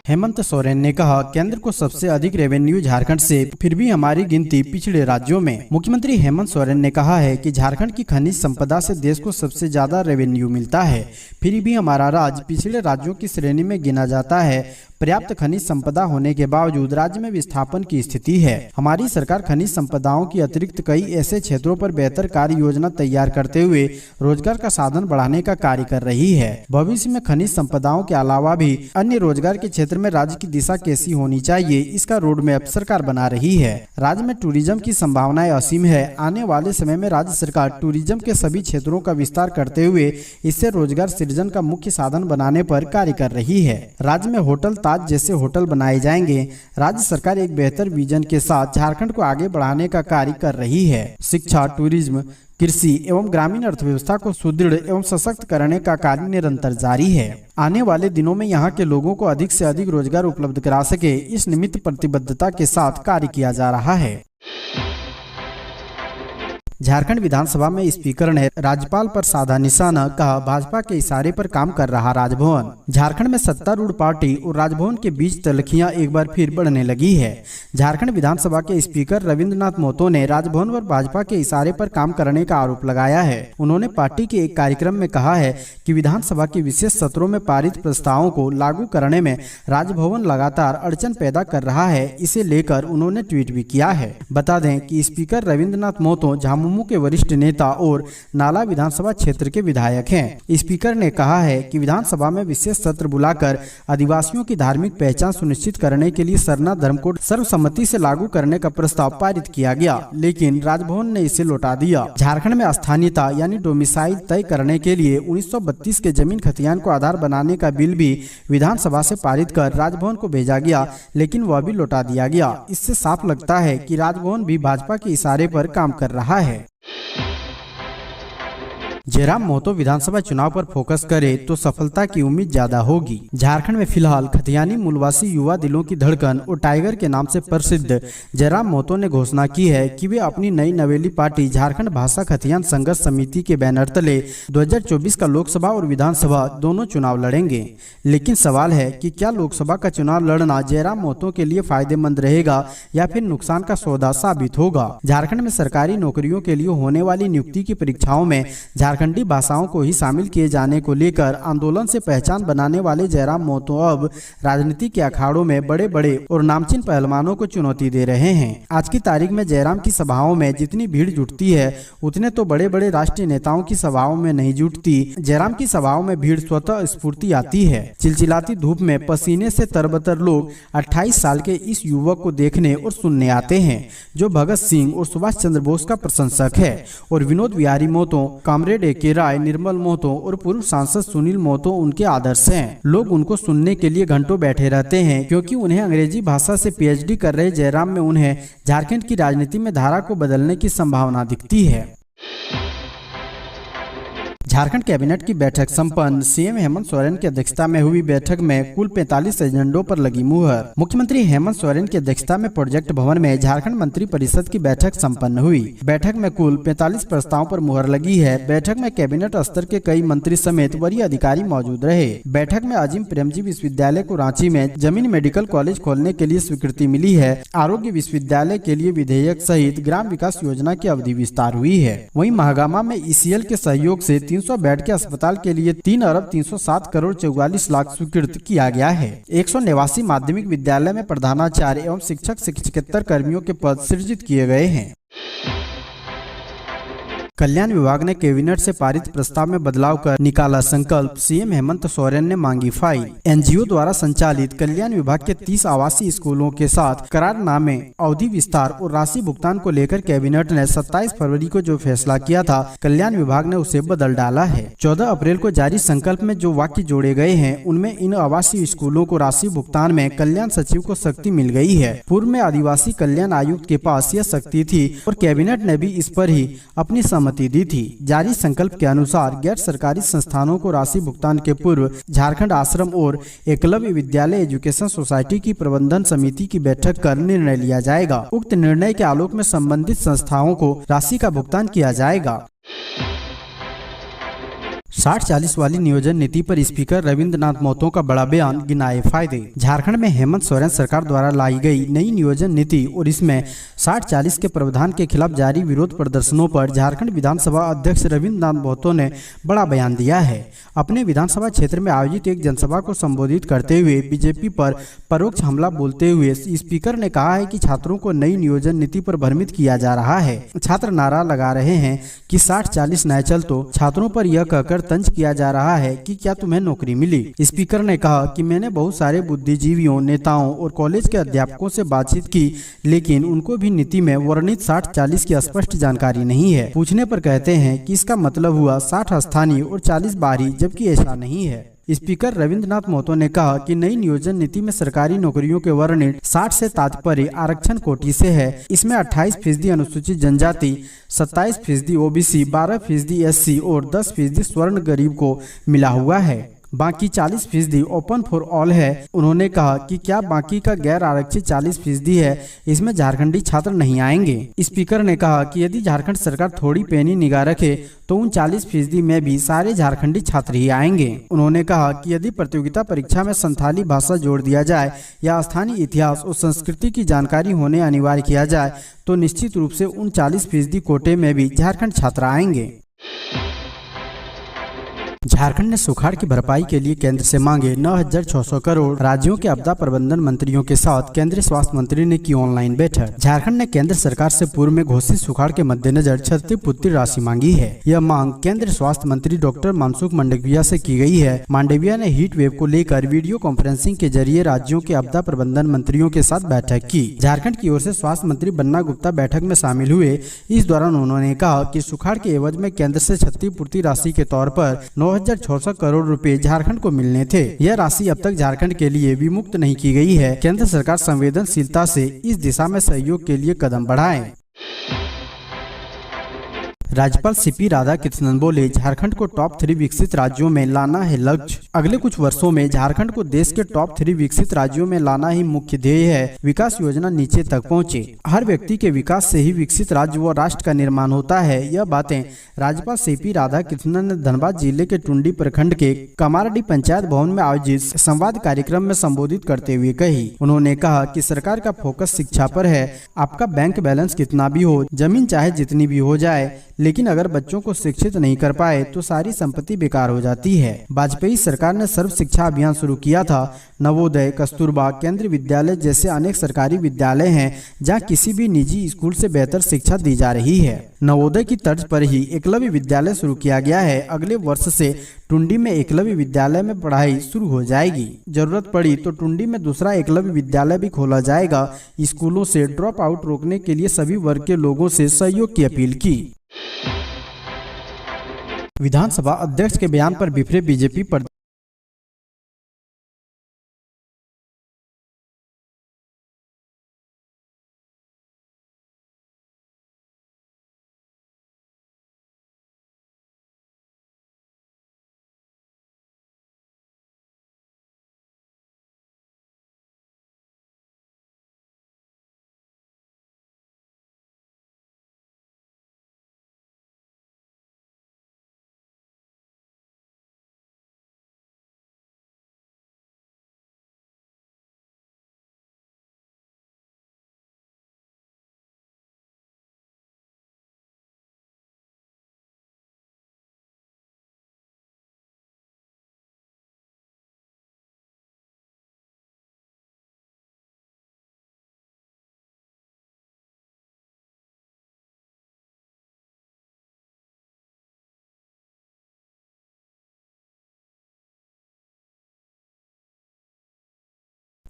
हेमंत सोरेन ने कहा, केंद्र को सबसे अधिक रेवेन्यू झारखंड से, फिर भी हमारी गिनती पिछड़े राज्यों में। मुख्यमंत्री हेमंत सोरेन ने कहा है कि झारखंड की खनिज संपदा से देश को सबसे ज्यादा रेवेन्यू मिलता है, फिर भी हमारा राज्य पिछड़े राज्यों की श्रेणी में गिना जाता है। पर्याप्त खनिज संपदा होने के बावजूद राज्य में विस्थापन की स्थिति है। हमारी सरकार खनिज संपदाओं की अतिरिक्त कई ऐसे क्षेत्रों पर बेहतर कार्य योजना तैयार करते हुए रोजगार का साधन बढ़ाने का कार्य कर रही है। भविष्य में खनिज संपदाओं के अलावा भी अन्य रोजगार के क्षेत्र में राज्य की दिशा कैसी होनी चाहिए, इसका रोड मैप सरकार बना रही है। राज्य में टूरिज्म की संभावनाएं असीम है। आने वाले समय में राज्य सरकार टूरिज्म के सभी क्षेत्रों का विस्तार करते हुए इससे रोजगार सृजन का मुख्य साधन बनाने पर कार्य कर रही है। राज्य में होटल जैसे होटल बनाए जाएंगे। राज्य सरकार एक बेहतर विजन के साथ झारखंड को आगे बढ़ाने का कार्य कर रही है। शिक्षा, टूरिज्म, कृषि एवं ग्रामीण अर्थव्यवस्था को सुदृढ़ एवं सशक्त करने का कार्य निरंतर जारी है। आने वाले दिनों में यहां के लोगों को अधिक से अधिक रोजगार उपलब्ध करा सके, इस निमित्त प्रतिबद्धता के साथ कार्य किया जा रहा है। झारखंड विधानसभा में स्पीकर ने राज्यपाल पर साधा निशाना, कहा भाजपा के इशारे पर काम कर रहा राजभवन। झारखंड में सत्तारूढ़ पार्टी और राजभवन के बीच तलखियां एक बार फिर बढ़ने लगी है। झारखंड विधानसभा के स्पीकर रविंद्रनाथ महतो ने राजभवन पर भाजपा के इशारे पर काम करने का आरोप लगाया है। उन्होंने पार्टी के एक कार्यक्रम में कहा है कि विधानसभा के विशेष सत्रों में पारित प्रस्तावों को लागू करने में राजभवन लगातार अड़चन पैदा कर रहा है। इसे लेकर उन्होंने ट्वीट भी किया है। बता दें कि स्पीकर रविंद्रनाथ महतो झामुमो के वरिष्ठ नेता और नाला विधानसभा क्षेत्र के विधायक हैं। स्पीकर ने कहा है कि विधानसभा में विशेष सत्र बुलाकर आदिवासियों की धार्मिक पहचान सुनिश्चित करने के लिए सरना धर्म कोड सर्वसम्मति से लागू करने का प्रस्ताव पारित किया गया, लेकिन राजभवन ने इसे लौटा दिया। झारखंड में स्थानीयता यानी डोमिसाइल तय करने के लिए 1932 के जमीन खतियान को आधार बनाने का बिल भी विधानसभा से पारित कर राजभवन को भेजा गया, लेकिन वह भी लौटा दिया गया। इससे साफ लगता है कि राजभवन भी भाजपा के इशारे पर काम कर रहा है। जयराम महतो विधानसभा चुनाव पर फोकस करे तो सफलता की उम्मीद ज्यादा होगी। झारखंड में फिलहाल खतियानी मूलवासी युवा दिलों की धड़कन और टाइगर के नाम से प्रसिद्ध जयराम महतो ने घोषणा की है कि वे अपनी नई नवेली पार्टी झारखंड भाषा खतियान संघर्ष समिति के बैनर तले 2024 का लोकसभा और विधानसभा दोनों चुनाव लड़ेंगे। लेकिन सवाल है कि क्या लोकसभा का चुनाव लड़ना जयराम महतो के लिए फायदेमंद रहेगा या फिर नुकसान का सौदा साबित होगा। झारखंड में सरकारी नौकरियों के लिए होने वाली नियुक्ति की परीक्षाओं में झारखंडी भाषाओं को ही शामिल किए जाने को लेकर आंदोलन से पहचान बनाने वाले जयराम महतो अब राजनीति के अखाड़ों में बड़े बड़े और नामचीन पहलवानों को चुनौती दे रहे हैं। आज की तारीख में जयराम की सभाओं में जितनी भीड़ जुटती है उतने तो बड़े बड़े राष्ट्रीय नेताओं की सभाओं में नहीं जुटती। जयराम की सभाओं में भीड़ स्वतः स्फूर्ति आती है। चिलचिलाती धूप में पसीने से तरबतर लोग 28 साल के इस युवक को देखने और सुनने आते हैं, जो भगत सिंह और सुभाष चंद्र बोस का प्रशंसक है और विनोद विहारी महतो, कॉमरेड के राय, निर्मल महतो और पूर्व सांसद सुनील महतो उनके आदर्श हैं। लोग उनको सुनने के लिए घंटों बैठे रहते हैं, क्योंकि उन्हें अंग्रेजी भाषा से पीएचडी कर रहे जयराम में उन्हें झारखंड की राजनीति में धारा को बदलने की संभावना दिखती है। झारखंड कैबिनेट की बैठक संपन्न। सीएम हेमंत सोरेन की अध्यक्षता में हुई बैठक में कुल 45 एजेंडों पर लगी मुहर। मुख्यमंत्री हेमंत सोरेन की अध्यक्षता में प्रोजेक्ट भवन में झारखंड मंत्री परिषद की बैठक संपन्न हुई। बैठक में कुल 45 प्रस्तावों पर मुहर लगी है। बैठक में कैबिनेट स्तर के कई मंत्री समेत वरीय अधिकारी मौजूद रहे। बैठक में अजीम प्रेमजी विश्वविद्यालय को रांची में जमीन मेडिकल कॉलेज खोलने के लिए स्वीकृति मिली है। आरोग्य विश्वविद्यालय के लिए विधेयक सहित ग्राम विकास योजना की अवधि विस्तार हुई है। वहीं महागामा में ईसीएल के सहयोग से 300 बेड के अस्पताल के लिए 3,307 करोड़ 44 लाख स्वीकृत किया गया है। 189 माध्यमिक विद्यालय में प्रधानाचार्य एवं शिक्षक 77 कर्मियों के पद सृजित किए गए हैं। कल्याण विभाग ने कैबिनेट से पारित प्रस्ताव में बदलाव कर निकाला संकल्प। सीएम हेमंत सोरेन ने मांगी फाइल। एनजीओ द्वारा संचालित कल्याण विभाग के 30 आवासीय स्कूलों के साथ करारनामे, अवधि विस्तार और राशि भुगतान को लेकर कैबिनेट ने 27 फरवरी को जो फैसला किया था, कल्याण विभाग ने उसे बदल डाला है। 14 अप्रैल को जारी संकल्प में जो वाक्य जोड़े गए हैं, उनमें इन आवासीय स्कूलों को राशि भुगतान में कल्याण सचिव को शक्ति मिल गई है। पूर्व में आदिवासी कल्याण आयुक्त के पास यह शक्ति थी और कैबिनेट ने भी इस पर ही अपनी सहमति दी थी। जारी संकल्प के अनुसार गैर सरकारी संस्थानों को राशि भुगतान के पूर्व झारखंड आश्रम और एकलव्य विद्यालय एजुकेशन सोसाइटी की प्रबंधन समिति की बैठक कर निर्णय लिया जाएगा। उक्त निर्णय के आलोक में संबंधित संस्थाओं को राशि का भुगतान किया जाएगा। 60-40 वाली नियोजन नीति पर स्पीकर रविंद्रनाथ महतो का बड़ा बयान, गिनाए फायदे। झारखंड में हेमंत सोरेन सरकार द्वारा लाई गई नई नियोजन नीति और इसमें 60-40 के प्रावधान के खिलाफ जारी विरोध प्रदर्शनों पर झारखंड विधानसभा अध्यक्ष रविंद्रनाथ महतो ने बड़ा बयान दिया है। अपने विधानसभा क्षेत्र में आयोजित एक जनसभा को संबोधित करते हुए बीजेपी पर परोक्ष हमला बोलते हुए स्पीकर ने कहा है कि छात्रों को नई नियोजन नीति पर भ्रमित किया जा रहा है। छात्र नारा लगा रहे हैं कि 60-40 नए चल, तो छात्रों पर यह कहकर तंज किया जा रहा है कि क्या तुम्हें नौकरी मिली। स्पीकर ने कहा कि मैंने बहुत सारे बुद्धिजीवियों, नेताओं और कॉलेज के अध्यापकों से बातचीत की, लेकिन उनको भी नीति में वर्णित 60-40 की स्पष्ट जानकारी नहीं है। पूछने पर कहते हैं कि इसका मतलब हुआ 60 स्थानीय और 40 बाहरी, जबकि ऐसा नहीं है। स्पीकर रविंद्रनाथ महतो ने कहा कि नई नियोजन नीति में सरकारी नौकरियों के वर्णित 60 से तात्पर्य आरक्षण कोटि से है। इसमें 28% अनुसूचित जनजाति, 27% ओबीसी, 12% एससी और 10% स्वर्ण गरीब को मिला हुआ है। बाकी 40% ओपन फॉर ऑल है। उन्होंने कहा कि क्या बाकी का गैर आरक्षित 40% है, इसमें झारखंडी छात्र नहीं आएंगे। स्पीकर ने कहा कि यदि झारखंड सरकार थोड़ी पैनी निगाह रखे तो उन 40% में भी सारे झारखंडी छात्र ही आएंगे। उन्होंने कहा कि यदि प्रतियोगिता परीक्षा में संथाली भाषा जोड़ दिया जाए या स्थानीय इतिहास और संस्कृति की जानकारी होने अनिवार्य किया जाए तो निश्चित रूप से उन 40% कोटे में भी झारखंड छात्र आएंगे। झारखंड ने सुखाड़ की भरपाई के लिए केंद्र से मांगे 9,600 करोड़। राज्यों के आपदा प्रबंधन मंत्रियों के साथ केंद्रीय स्वास्थ्य मंत्री ने की ऑनलाइन बैठक। झारखंड ने केंद्र सरकार से पूर्व में घोषित सुखाड़ के मद्देनजर क्षतिपूर्ति राशि मांगी है। यह मांग केंद्रीय स्वास्थ्य मंत्री डॉक्टर मनसुख मांडविया से की गई है। मांडविया ने हीट वेव को लेकर वीडियो कॉन्फ्रेंसिंग के जरिए राज्यों के आपदा प्रबंधन मंत्रियों के साथ बैठक की। झारखंड की ओर से स्वास्थ्य मंत्री बन्ना गुप्ता बैठक में शामिल हुए। इस दौरान उन्होंने कहा कि सुखाड़ के एवज में केंद्र से क्षतिपूर्ति राशि के तौर पर 9,600 करोड़ रुपए झारखंड को मिलने थे। यह राशि अब तक झारखंड के लिए विमुक्त नहीं की गई है। केंद्र सरकार संवेदनशीलता से इस दिशा में सहयोग के लिए कदम बढ़ाए। राज्यपाल सीपी राधाकृष्णन बोले, झारखंड को टॉप 3 विकसित राज्यों में लाना है लक्ष्य। अगले कुछ वर्षों में झारखंड को देश के टॉप 3 विकसित राज्यों में लाना ही मुख्य ध्येय है। विकास योजना नीचे तक पहुंचे। हर व्यक्ति के विकास से ही विकसित राज्य व राष्ट्र का निर्माण होता है। यह बातें राज्यपाल सीपी राधाकृष्णन ने धनबाद जिले के टुंडी प्रखंड के कमारडी पंचायत भवन में आयोजित संवाद कार्यक्रम में संबोधित करते हुए कही। उन्होंने कहा कि सरकार का फोकस शिक्षा पर है। आपका बैंक बैलेंस कितना भी हो, जमीन चाहे जितनी भी हो जाए, लेकिन अगर बच्चों को शिक्षित नहीं कर पाए तो सारी संपत्ति बेकार हो जाती है। वाजपेयी सरकार ने सर्व शिक्षा अभियान शुरू किया था। नवोदय, कस्तूरबा, केंद्रीय विद्यालय जैसे अनेक सरकारी विद्यालय हैं जहां किसी भी निजी स्कूल से बेहतर शिक्षा दी जा रही है। नवोदय की तर्ज पर ही एकलव्य विद्यालय शुरू किया गया है। अगले वर्ष से टुंडी में एकलव्य विद्यालय में पढ़ाई शुरू हो जाएगी। जरूरत पड़ी तो टुंडी में दूसरा एकलव्य विद्यालय भी खोला जाएगा। स्कूलों से ड्रॉप आउट रोकने के लिए सभी वर्ग के लोगों से सहयोग की अपील की। विधानसभा अध्यक्ष के बयान पर बिफरे बीजेपी पर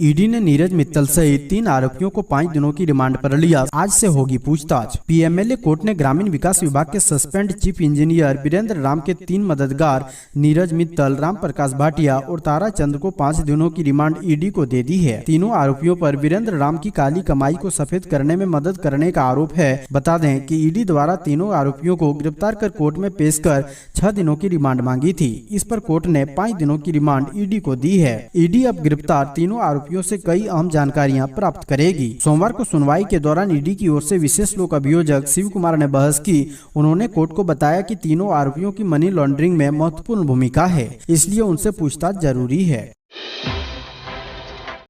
ईडी ने नीरज मित्तल सहित 3 आरोपियों को 5 दिनों की रिमांड पर लिया। आज से होगी पूछताछ। पीएमएलए कोर्ट ने ग्रामीण विकास विभाग के suspend chief engineer Virendra Ram के 3 मददगार नीरज मित्तल, राम प्रकाश भाटिया और तारा चंद को 5 दिनों की रिमांड ईडी को दे दी है। तीनों आरोपियों पर वीरेंद्र राम की काली कमाई को सफेद करने में मदद करने का आरोप है। बता दें कि ईडी द्वारा तीनों आरोपियों को गिरफ्तार कर कोर्ट में पेश कर 6 दिनों की रिमांड मांगी थी। इस पर कोर्ट ने 5 दिनों की रिमांड ईडी को दी है। ईडी अब गिरफ्तार तीनों आरोपियों आरोपियों से कई अहम जानकारियां प्राप्त करेगी। सोमवार को सुनवाई के दौरान ईडी की ओर से विशेष लोक अभियोजक शिव कुमार ने बहस की। उन्होंने कोर्ट को बताया कि तीनों आरोपियों की मनी लॉन्ड्रिंग में महत्वपूर्ण भूमिका है, इसलिए उनसे पूछताछ जरूरी है।